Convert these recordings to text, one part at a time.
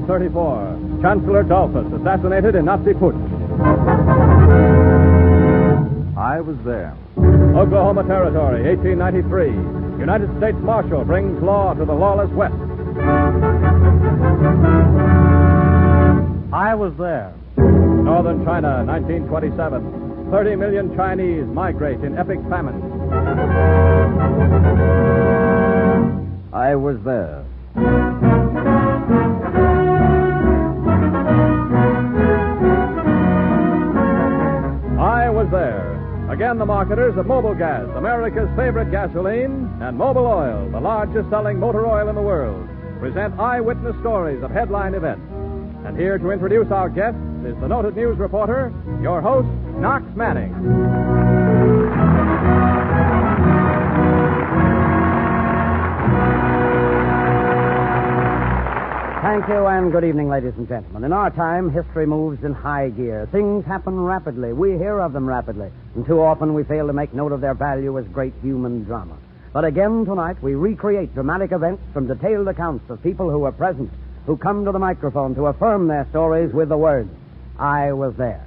1934. Chancellor Dollfuss assassinated in Nazi putsch. I was there. Oklahoma Territory, 1893. United States Marshal brings law to the lawless West. I was there. Northern China, 1927. 30 million Chinese migrate in epic famine. I was there. I was there. Again, the marketers of Mobil Gas, America's favorite gasoline, and Mobil Oil, the largest selling motor oil in the world, present eyewitness stories of headline events. And here to introduce our guest is the noted news reporter, your host, Knox Manning. Thank you, and good evening, ladies and gentlemen. In our time, history moves in high gear. Things happen rapidly. We hear of them rapidly. And too often we fail to make note of their value as great human drama. But again tonight, we recreate dramatic events from detailed accounts of people who were present, who come to the microphone to affirm their stories with the words, I was there.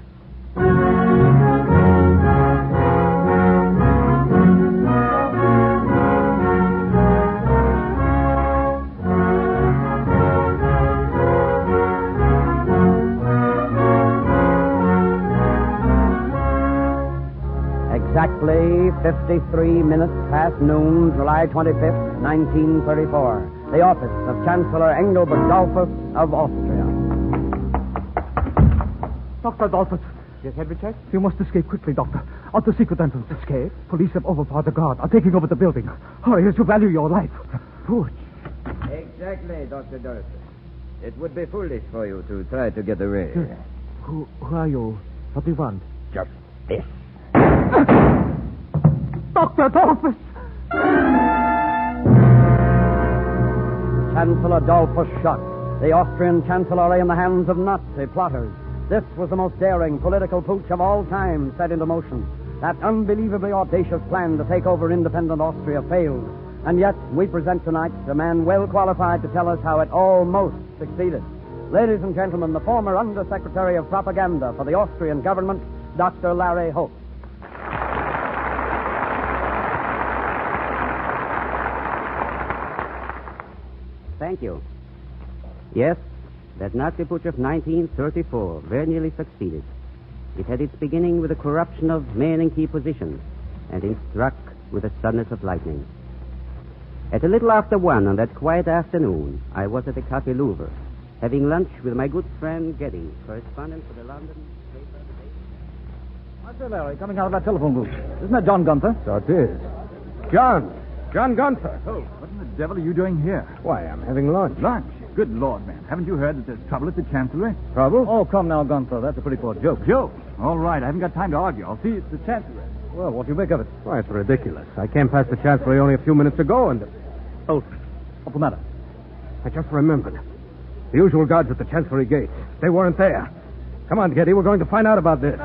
Exactly 53 minutes past noon, July 25th, 1934. The office of Chancellor Engelbert Dollfuss of Austria. Dr. Dollfuss. Yes, Head Richard? You must escape quickly, Doctor. Out the secret entrance. Escape? Police have overpowered the guard, are taking over the building. Hurry, as you value your life. Pooch. Exactly, Dr. Dollfuss. It would be foolish for you to try to get away. Who are you? What do you want? Just this. Dr. Dollfuss! Chancellor Dollfuss shot. The Austrian Chancellery in the hands of Nazi plotters. This was the most daring political putsch of all time set into motion. That unbelievably audacious plan to take over independent Austria failed. And yet, we present tonight a man well qualified to tell us how it almost succeeded. Ladies and gentlemen, the former Undersecretary of Propaganda for the Austrian government, Dr. Larry Hope. Thank you. Yes, that Nazi putsch of 1934 very nearly succeeded. It had its beginning with the corruption of men in key positions, and it struck with the suddenness of lightning. At a little after 1 on that quiet afternoon, I was at the Café Louvre, having lunch with my good friend Geddy, correspondent for the London paper. I say, Larry, coming out of that telephone booth. Isn't that John Gunther? So it is. John Gunther. Oh, what in the devil are you doing here? Why, I'm having lunch. Lunch? Good Lord, man. Haven't you heard that there's trouble at the Chancellery? Trouble? Oh, come now, Gunther. That's a pretty poor joke. Joke? All right, I haven't got time to argue. I'll see you at the Chancellery. Well, what do you make of it? Why, it's ridiculous. I came past the Chancellery only a few minutes ago, and... Oh, what's the matter? I just remembered. The usual guards at the Chancellery gates. They weren't there. Come on, Geddy. We're going to find out about this.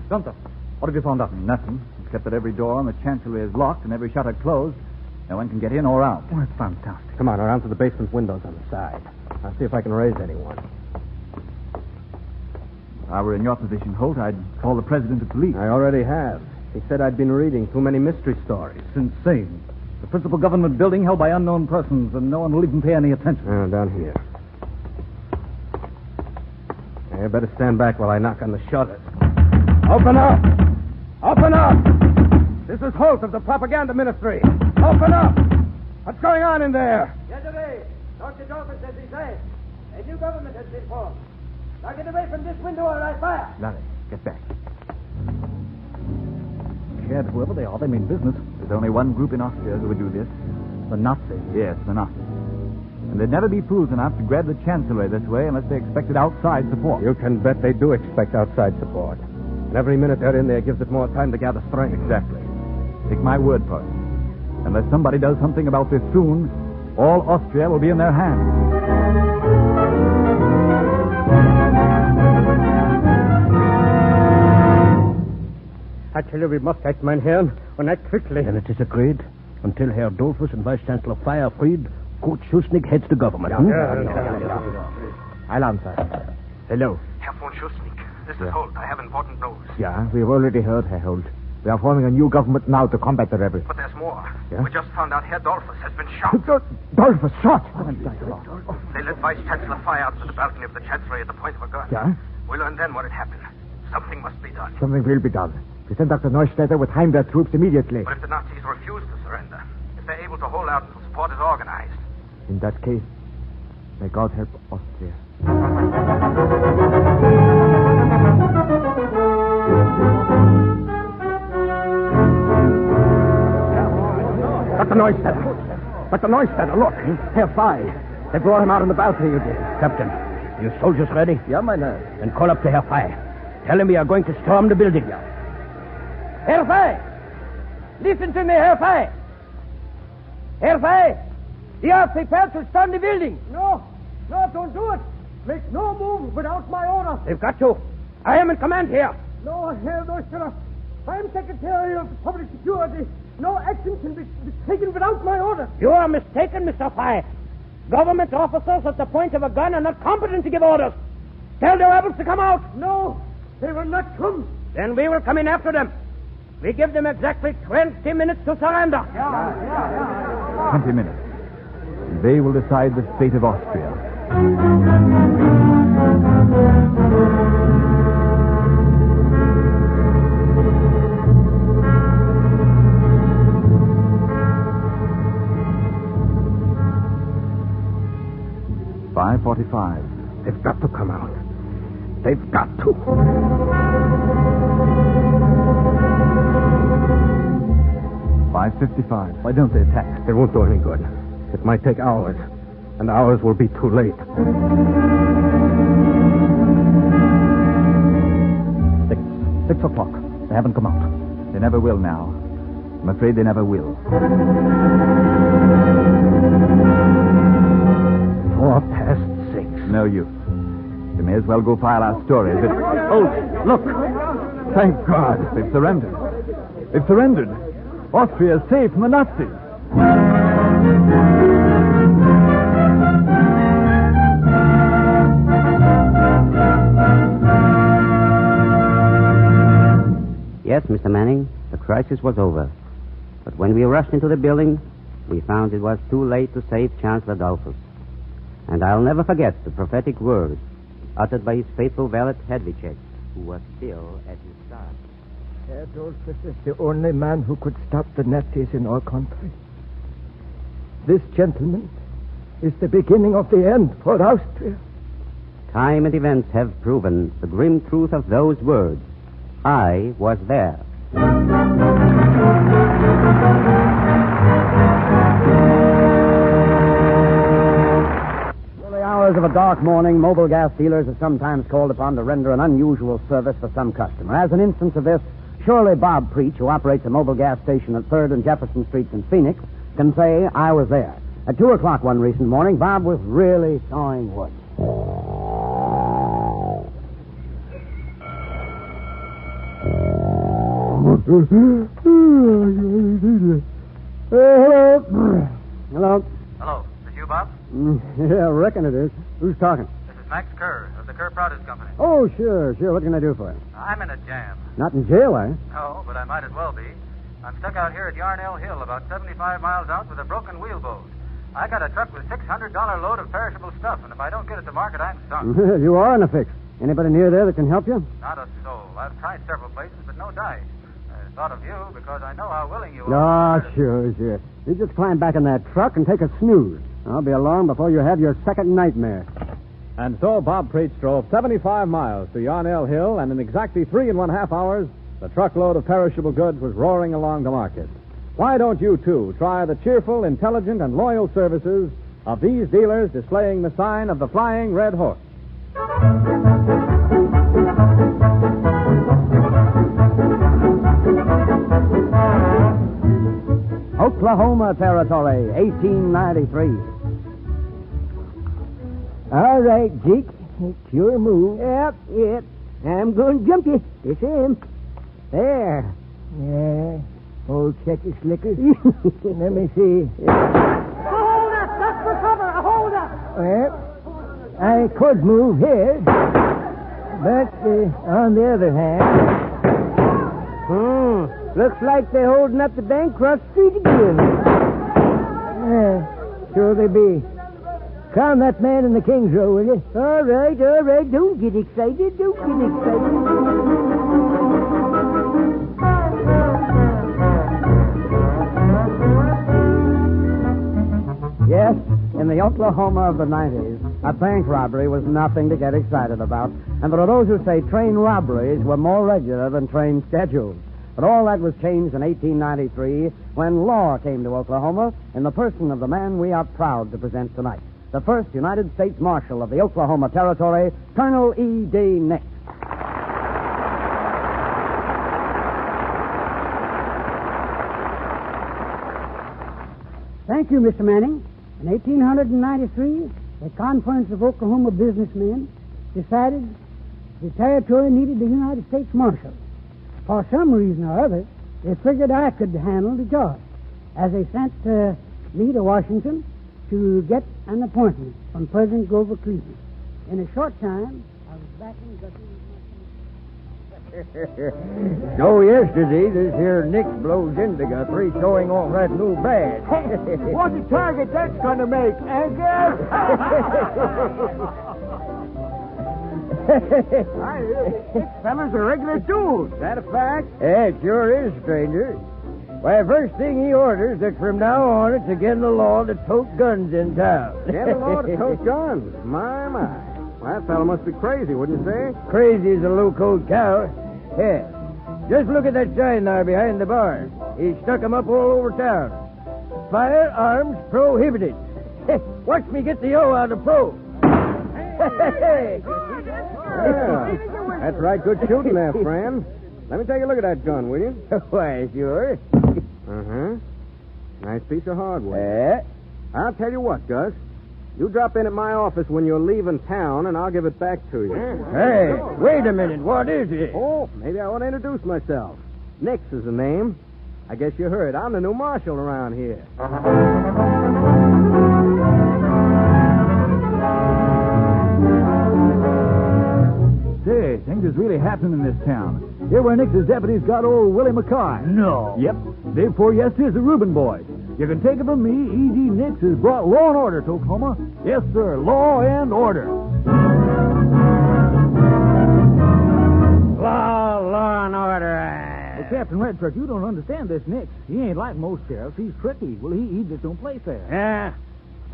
Gunther, what have you found out? Nothing, except that every door on the Chancellery is locked and every shutter closed. No one can get in or out. Oh, it's fantastic. Come on, around to the basement windows on the side. I'll see if I can raise anyone. If I were in your position, Holt, I'd call the president of police. I already have. He said I'd been reading too many mystery stories. It's insane. The principal government building held by unknown persons, and no one will even pay any attention. Down here. You better stand back while I knock on the shutters. Open up! Open up! This is Holt of the Propaganda Ministry. Open up! What's going on in there? Yesterday, Dr. Dollfuss says he's safe. A new government has been formed. Now get away from this window or I fire. Larry, get back. Scared, whoever they are, they mean business. There's only one group in Austria who would do this. The Nazis. Yes, the Nazis. And they'd never be fools enough to grab the Chancellery this way unless they expected outside support. You can bet they do expect outside support. And every minute they're in there gives it more time to gather strength. Exactly. Take my word for it. Unless somebody does something about this soon, all Austria will be in their hands. tell you we must act, mein Herren, and act quickly. Then it is agreed. Until Herr Dolphus and Vice Chancellor Fey are freed, Kurt Schussnick heads the government. I'll answer. Hello. Herr von Schussnick, this is Holt. I have important news. Yeah, we've already heard, Herr Holt. We are forming a new government now to combat the rebels. But there's more. Yeah? We just found out Herr Dolphus has been shot. Dolphus shot! They let Vice Chancellor Fey out to the balcony of the Chancellery at the point of a gun. Yeah? We learned then what had happened. Something must be done. Something will be done. We send Dr. Neustädter with Heimwehr troops immediately. But if the Nazis refuse to surrender, if they're able to hold out until support is organized... In that case, may God help Austria. Dr. Neustädter, look. Herr Fey. They brought him out on the balcony again. Captain, you soldiers ready? Yeah, mein Herr. Then call up to Herr Fey. Tell him we are going to storm the building. Herr Fey! Listen to me, Herr Fey! Herr Fey! We are prepared to storm the building. No, don't do it. Make no move without my order. They've got to. I am in command here. No, Herr Neustädter. I am Secretary of Public Security. No action can be taken without my order. You are mistaken, Mr. Fey. Government officers at the point of a gun are not competent to give orders. Tell the rebels to come out. No, they will not come. Then we will come in after them. We give them exactly 20 minutes to surrender. 20 minutes. They will decide the fate of Austria. $5:45. They've got to come out. They've got to. $5:55. Why don't they attack? They won't do any good. It might take hours, and hours will be too late. 6 o'clock. They haven't come out. They never will now. I'm afraid they never will. 6:04. No use. We may as well go file our story. Oh, look. Thank God. They've surrendered. They've surrendered. Austria is safe from the Nazis. Yes, Mr. Manning, the crisis was over. But when we rushed into the building, we found it was too late to save Chancellor Dolphus. And I'll never forget the prophetic words uttered by his faithful valet Hedvicek, who was still at his side. Herr Dolphus is the only man who could stop the Nazis in our country. This gentleman is the beginning of the end for Austria. Time and events have proven the grim truth of those words. I was there. In the hours of a dark morning, mobile gas dealers are sometimes called upon to render an unusual service for some customer. As an instance of this, surely Bob Preach, who operates a mobile gas station at 3rd and Jefferson Streets in Phoenix, can say, I was there. At 2 o'clock one recent morning, Bob was really sawing wood. Hello. Hello. Is this you, Bob? Yeah, I reckon it is. Who's talking? This is Max Kerr of the Kerr Produce Company. Oh, sure. What can I do for you? I'm in a jam. Not in jail, eh? No, but I might as well be. I'm stuck out here at Yarnell Hill, about 75 miles out, with a broken wheelboat. I got a truck with $600 load of perishable stuff, and if I don't get it to market, I'm sunk. You are in a fix. Anybody near there that can help you? Not a soul. I've tried several places, but no dice. I thought of you because I know how willing you Oh, are. sure. You just climb back in that truck and take a snooze. I'll be along before you have your second nightmare. And so Bob Preach drove 75 miles to Yarnell Hill, and in exactly 3.5 hours, the truckload of perishable goods was roaring along the market. Why don't you, too, try the cheerful, intelligent, and loyal services of these dealers displaying the sign of the Flying Red Horse? Oklahoma Territory, 1893. All right, Jake. It's your move. Yep. I'm going to jump you. This him. There. Yeah. Old Checker Slicker. Let me see. Hold up! Duck for cover! Hold up! Well, I could move here. But on the other hand... looks like they're holding up the bank across the street again. Yeah, sure they be. Crown that man in the King's Row, will you? All right. Don't get excited. Yes, in the Oklahoma of the 90s, a bank robbery was nothing to get excited about. And there are those who say train robberies were more regular than train schedules. But all that was changed in 1893 when law came to Oklahoma in the person of the man we are proud to present tonight, the first United States Marshal of the Oklahoma Territory, Colonel E.D. Nix. Thank you, Mr. Manning. In 1893, the Conference of Oklahoma Businessmen decided the territory needed a United States Marshal. For some reason or other, they figured I could handle the job, as they sent me to Washington to get an appointment from President Grover Cleveland. In a short time, I was back in Guthrie. So yesterday, this here Nick blows into Guthrie showing off that new badge. What a target that's going to make, Anchor! This fella's a regular tool. Is that a fact? Yeah, it sure is, stranger. Why, first thing he orders that from now on it's against the law to tote guns in town. Against the law to tote guns? My. Well, that fellow must be crazy, wouldn't you say? Crazy as a low-coat cow. Yeah. Just look at that sign there behind the bar. He stuck 'em up all over town. Firearms prohibited. Watch me get the O out of pro. Yeah, that's right. Good shooting there, friend. Let me take a look at that gun, will you? Why, sure. Uh-huh. Nice piece of hardware. I'll tell you what, Gus. You drop in at my office when you're leaving town, and I'll give it back to you. Hey, wait a minute. What is it? Oh, maybe I want to introduce myself. Nix is the name. I guess you heard. I'm the new marshal around here. Say, things is really happening in this town. Here where Nix's deputies got old Willie McCoy. No. Yep. Day before yesterday's the Reuben boys. You can take it from me, E.D. Nix has brought law and order to Oklahoma. Yes, sir, law and order. Law and order. Well, Captain Redford, you don't understand this Nix. He ain't like most sheriffs. He's tricky. Well, he just don't play fair. Yeah.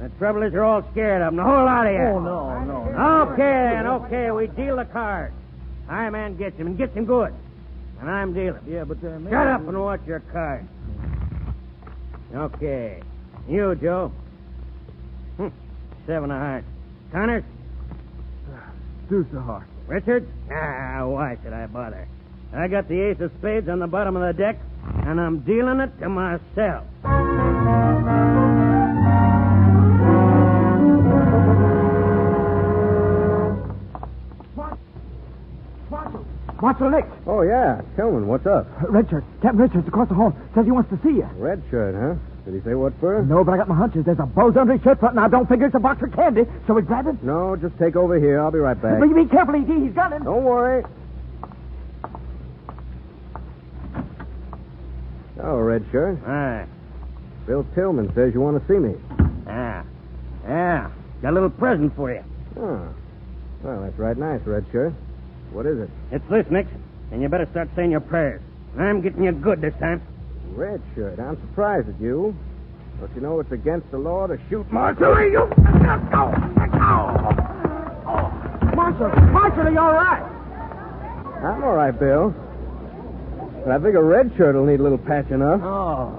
The trouble is you're all scared of him, the whole lot of you. Oh, no. Okay, we deal the cards. Our man gets him, and gets him good. And I'm dealing. Yeah, but... Shut up and watch your cards. Okay. You, Joe. 7 of hearts. Connors? Deuce of heart. Richard? Why should I bother? I got the ace of spades on the bottom of the deck, and I'm dealing it to myself. Marshal Nix. Oh, yeah. Tillman, what's up? Redshirt. Captain Redshirt across the hall. Says he wants to see you. Red shirt, huh? Did he say what for? No, but I got my hunches. There's a buzz under his shirt front, and I don't figure it's a box of candy. So we grab it? No, just take over here. I'll be right back. But you be careful, E.D. He's got him. Don't worry. Oh, Red shirt. Aye. Bill Tillman says you want to see me. Yeah. Got a little present for you. Oh. Well, that's right nice, Red shirt. What is it? It's this, Nix, and you better start saying your prayers. I'm getting you good this time. Red shirt. I'm surprised at you. Don't you know it's against the law to shoot Marshal, are you all right? I'm all right, Bill. But I figure Red shirt will need a little patching up. Oh.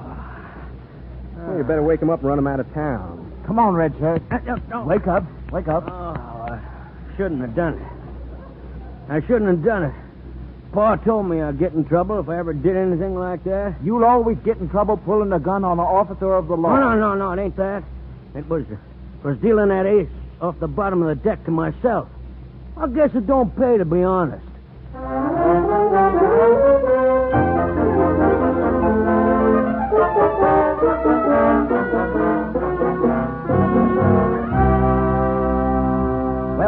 Well, you better wake him up and run him out of town. Come on, Redshirt. Wake up. Oh, I shouldn't have done it. Pa told me I'd get in trouble if I ever did anything like that. You'll always get in trouble pulling a gun on an officer of the law. No, it ain't that. It was dealing that ace off the bottom of the deck to myself. I guess it don't pay, to be honest.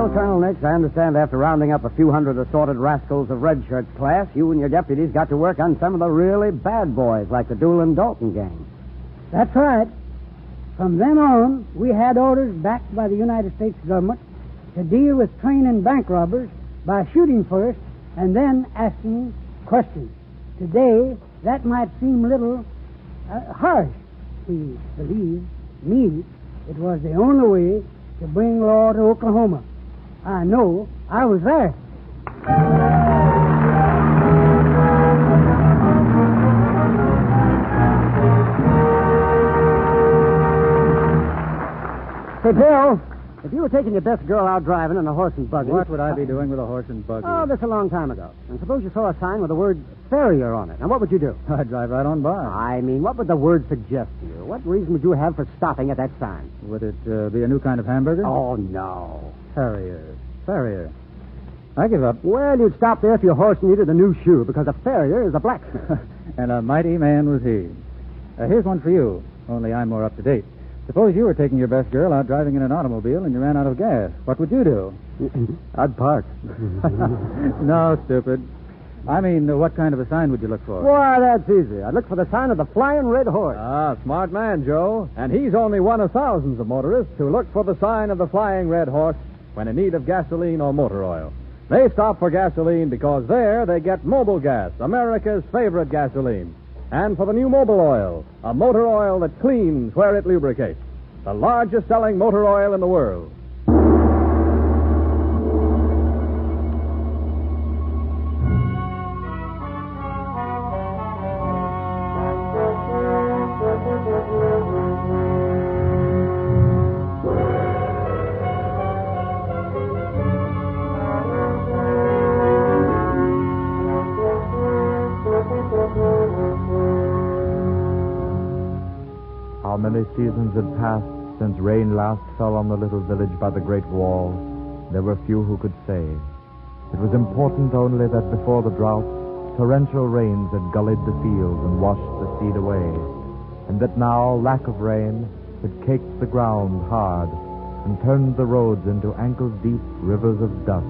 Well, Colonel Nix, I understand after rounding up a few hundred assorted rascals of Red Shirts class, you and your deputies got to work on some of the really bad boys, like the Doolin Dalton gang. That's right. From then on, we had orders backed by the United States government to deal with train and bank robbers by shooting first and then asking questions. Today, that might seem a little harsh. We believe, me, it was the only way to bring law to Oklahoma. I know. I was there. Hey, Bill, if you were taking your best girl out driving in a horse and buggy... What would I be doing with a horse and buggy? Oh, that's a long time ago. And suppose you saw a sign with the word farrier on it. Now, what would you do? I'd drive right on by. I mean, what would the word suggest to you? What reason would you have for stopping at that sign? Would it be a new kind of hamburger? Oh, no. Farrier. I give up. Well, you'd stop there if your horse needed a new shoe, because a farrier is a blacksmith. And a mighty man was he. Here's one for you, only I'm more up to date. Suppose you were taking your best girl out driving in an automobile and you ran out of gas. What would you do? I'd park. No, stupid. I mean, what kind of a sign would you look for? Why, that's easy. I'd look for the sign of the Flying Red Horse. Ah, smart man, Joe. And he's only one of thousands of motorists who look for the sign of the Flying Red Horse when in need of gasoline or motor oil. They stop for gasoline because there they get Mobil Gas, America's favorite gasoline. And for the new Mobil Oil, a motor oil that cleans where it lubricates. The largest selling motor oil in the world. How many seasons had passed since rain last fell on the little village by the Great Wall? There were few who could say. It was important only that before the drought, torrential rains had gullied the fields and washed the seed away, and that now lack of rain had caked the ground hard and turned the roads into ankle-deep rivers of dust.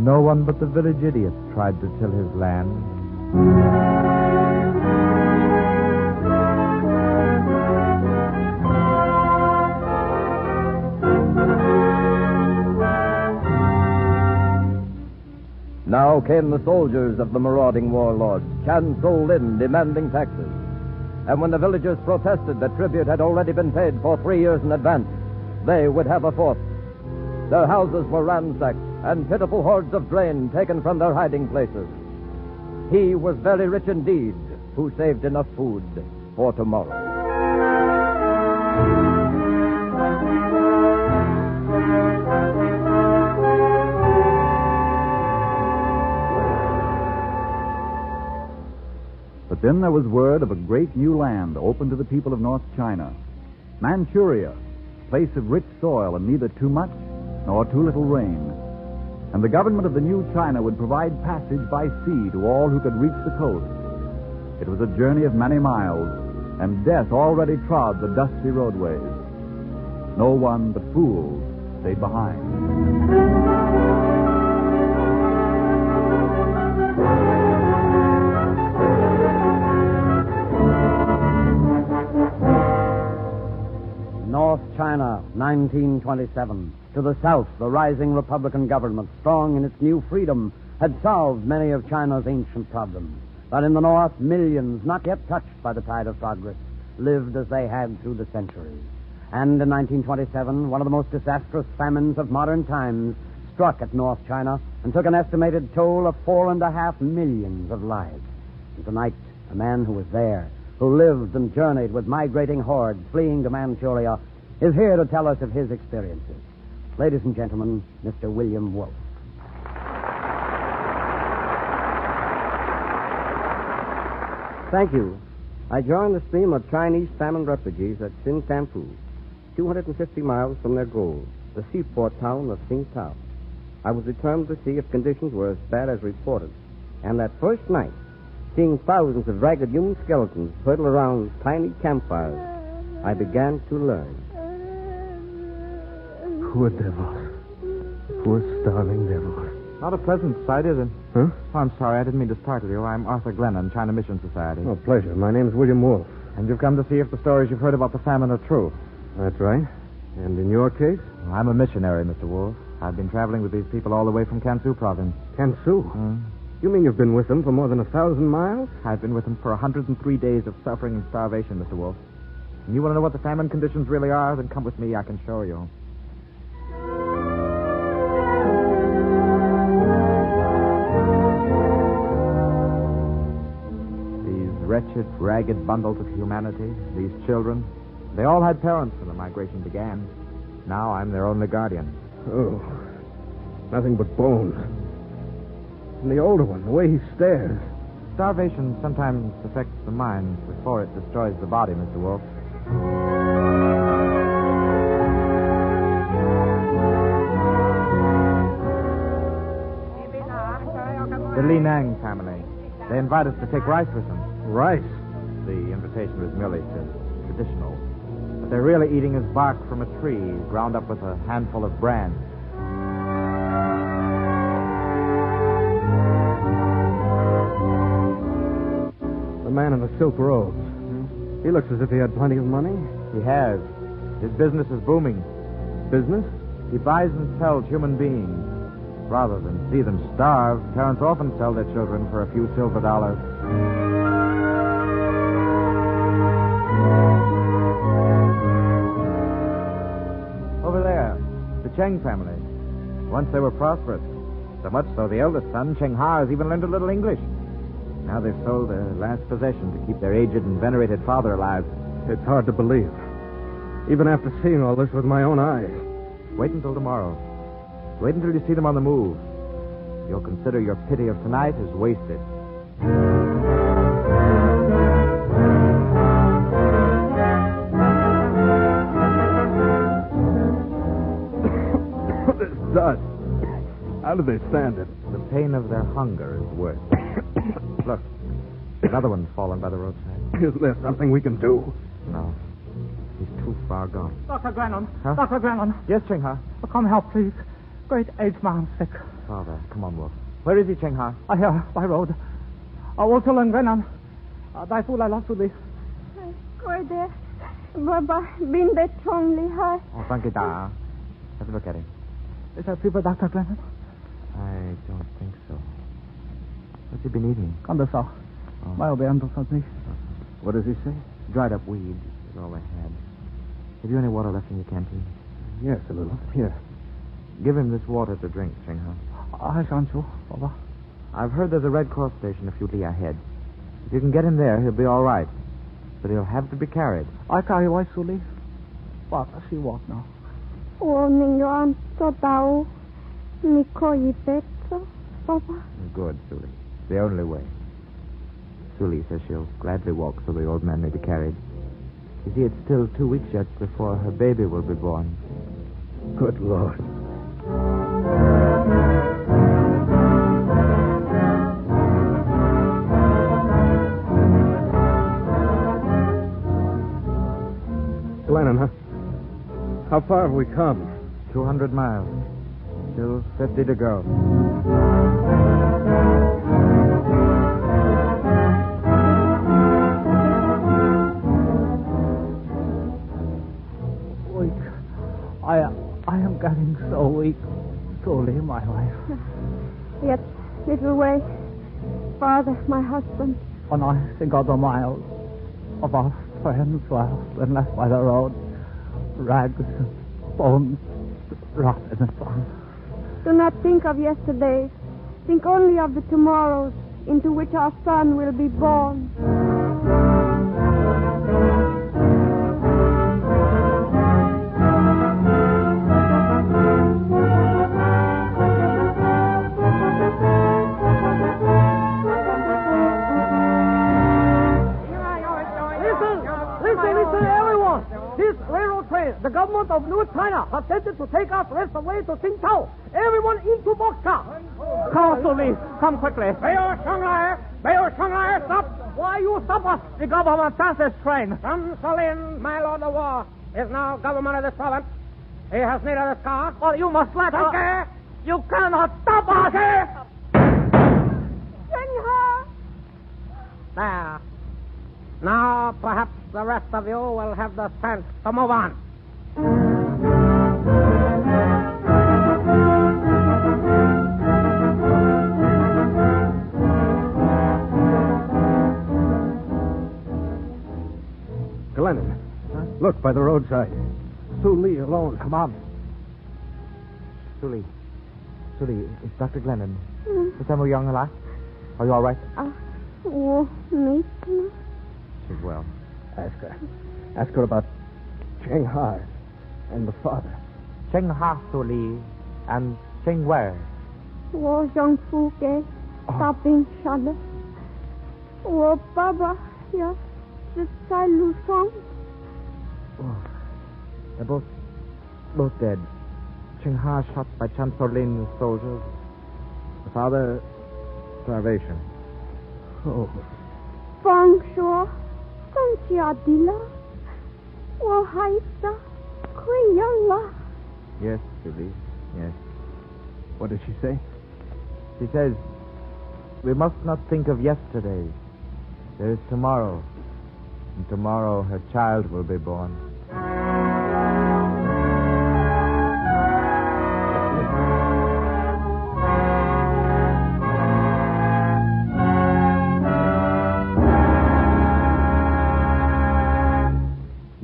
No one but the village idiot tried to till his land. Now came the soldiers of the marauding warlords, cancelled in, demanding taxes. And when the villagers protested that tribute had already been paid for 3 years in advance, they would have a fourth. Their houses were ransacked, and pitiful hordes of grain taken from their hiding places. He was very rich indeed, who saved enough food for tomorrow. But then there was word of a great new land open to the people of North China. Manchuria, a place of rich soil and neither too much nor too little rain. And the government of the new China would provide passage by sea to all who could reach the coast. It was a journey of many miles, and death already trod the dusty roadways. No one but fools stayed behind. North China, 1927. To the south, the rising Republican government, strong in its new freedom, had solved many of China's ancient problems. But in the north, millions, not yet touched by the tide of progress, lived as they had through the centuries. And in 1927, one of the most disastrous famines of modern times struck at North China and took an estimated toll of 4.5 million of lives. And tonight, a man who was there, who lived and journeyed with migrating hordes fleeing to Manchuria, is here to tell us of his experiences. Ladies and gentlemen, Mr. William Wolfe. Thank you. I joined the stream of Chinese famine refugees at Sintampu, 250 miles from their goal, the seaport town of Tsingtao. I was determined to see if conditions were as bad as reported. And that first night, seeing thousands of ragged human skeletons huddled around tiny campfires, I began to learn. Poor devils. Poor starving devils. Not a pleasant sight, is it? Huh? Oh, I'm sorry. I didn't mean to startle you. I'm Arthur Glennon, China Mission Society. Oh, pleasure. My name's William Wolfe. And you've come to see if the stories you've heard about the famine are true. That's right. And in your case? I'm a missionary, Mr. Wolfe. I've been traveling with these people all the way from Kansu province. Kansu? You mean you've been with them for more than 1,000 miles? I've been with them for 103 days of suffering and starvation, Mr. Wolfe. And you want to know what the famine conditions really are? Then come with me. I can show you. Wretched, ragged bundles of humanity, these children, they all had parents when the migration began. Now I'm their only guardian. Oh, nothing but bones. And the older one, the way he stares. Starvation sometimes affects the mind before it destroys the body, Mr. Wolfe. The Li Nang family. They invite us to take rice with them. Rice? The invitation was merely traditional. What they're really eating is bark from a tree, ground up with a handful of bran. The man in the silk robes. He looks as if he had plenty of money. He has. His business is booming. Business? He buys and sells human beings. Rather than see them starve, parents often sell their children for a few silver dollars. Over there, the Cheng family. Once they were prosperous. So much so the eldest son, Cheng Ha, has even learned a little English. Now they've sold their last possession to keep their aged and venerated father alive. It's hard to believe. Even after seeing all this with my own eyes. Wait until tomorrow. Wait until you see them on the move. You'll consider your pity of tonight as wasted. This dust. How do they stand it? The pain of their hunger is worse. Look, another one's fallen by the roadside. Is there something we can do? No. He's too far gone. Dr. Glennon. Huh? Dr. Glennon. Yes, Cheng Ha? Oh, come help, please. Great aged man sick. Father, come on, Wolf. Where is he, Cheng Ha? Here, by road. Wolf and Glennon. Dai su lai lo su li. Coi there. Baba, bin de chong li hai. Oh, thank you, Da. Have a look at him. Is that fever, Dr. Glennon? I don't think so. What's he been eating? Come this out. I'll be under something. What does he say? Dried up weeds is all they had. Have you any water left in your canteen? Yes, a little. Here. Give him this water to drink, Cheng Ha. I shan't you, Baba. I've heard there's a Red Cross station a few li ahead. If you can get him there, he'll be all right. But he'll have to be carried. I carry Wai Suli. But she walk now. Oh, ninyo an so tao. Niko yipetso, Papa. Good, Suli. The only way. Suli says she'll gladly walk so the old man may be carried. You see, it's still 2 weeks yet before her baby will be born. Good Lord. Glennon, huh? How far have we come? 200 miles. Still 50 to go. Weak. I am getting so weak. Slowly, my wife. Yet, little way. Father, my husband. When I think of the miles of our friends who have been left by the road, rags and bones, rotten in the sun. Do not think of yesterdays. Think only of the tomorrows into which our son will be born. Listen, everyone. This railroad train, the government of New China has sent it to take us rest away to Tsingtao. Everyone into boxcar. Come, Suli. Come quickly. Mayor Shanghai, stop. Why you stop us? The government sent this train. Sun Salin, my lord of war, is now government of this province. He has need of this car. Well, you must let Don't care. You cannot stop us! Shanghai! There. Now, perhaps the rest of you will have the sense to move on. Glennon, look by the roadside. Sue Lee alone. Come on. Sully, it's Dr. Glennon. Is Emma Young alive? Are you all right? Me? She's well. Ask her. Ask her about Cheng Hai and the father. Cheng Ha Sully and Cheng where? Young Fuke, stopping shudder. Baba, yes, the child who found. They're both dead. Cheng Ha shot by Chancellor Lin's soldiers. The father, starvation. Oh. Fang Shua, Conchiadilla, Wahaisa, Kuyala. Yes, Sully, yes. What did she say? She says, we must not think of yesterday. There is tomorrow. And tomorrow her child will be born.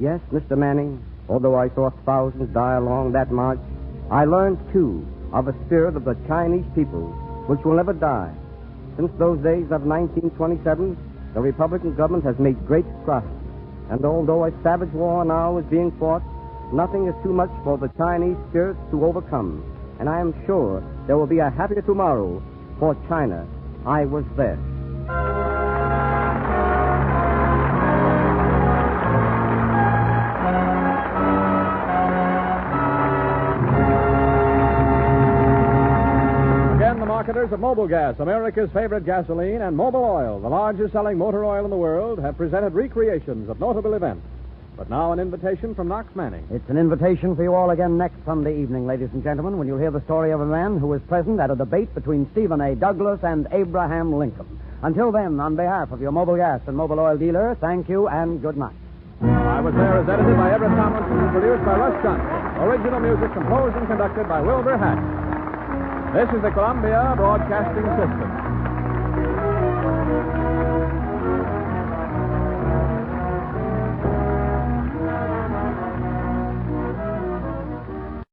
Yes, Mr. Manning, although I saw thousands die along that march, I learned, too, of a spirit of the Chinese people which will never die. Since those days of 1927, the Republican government has made great strides. And although a savage war now is being fought, nothing is too much for the Chinese spirit to overcome. And I am sure there will be a happier tomorrow for China. I was there. Marketers of Mobil Gas, America's favorite gasoline, and Mobil Oil, the largest selling motor oil in the world, have presented recreations of notable events. But now an invitation from Knox Manning. It's an invitation for you all again next Sunday evening, ladies and gentlemen, when you'll hear the story of a man who was present at a debate between Stephen A. Douglas and Abraham Lincoln. Until then, on behalf of your Mobil Gas and Mobil Oil dealer, thank you and good night. I Was There is edited by Everett Tomlinson and produced by Russ Johnson. Original music composed and conducted by Wilbur Hatch. This is the Columbia Broadcasting System.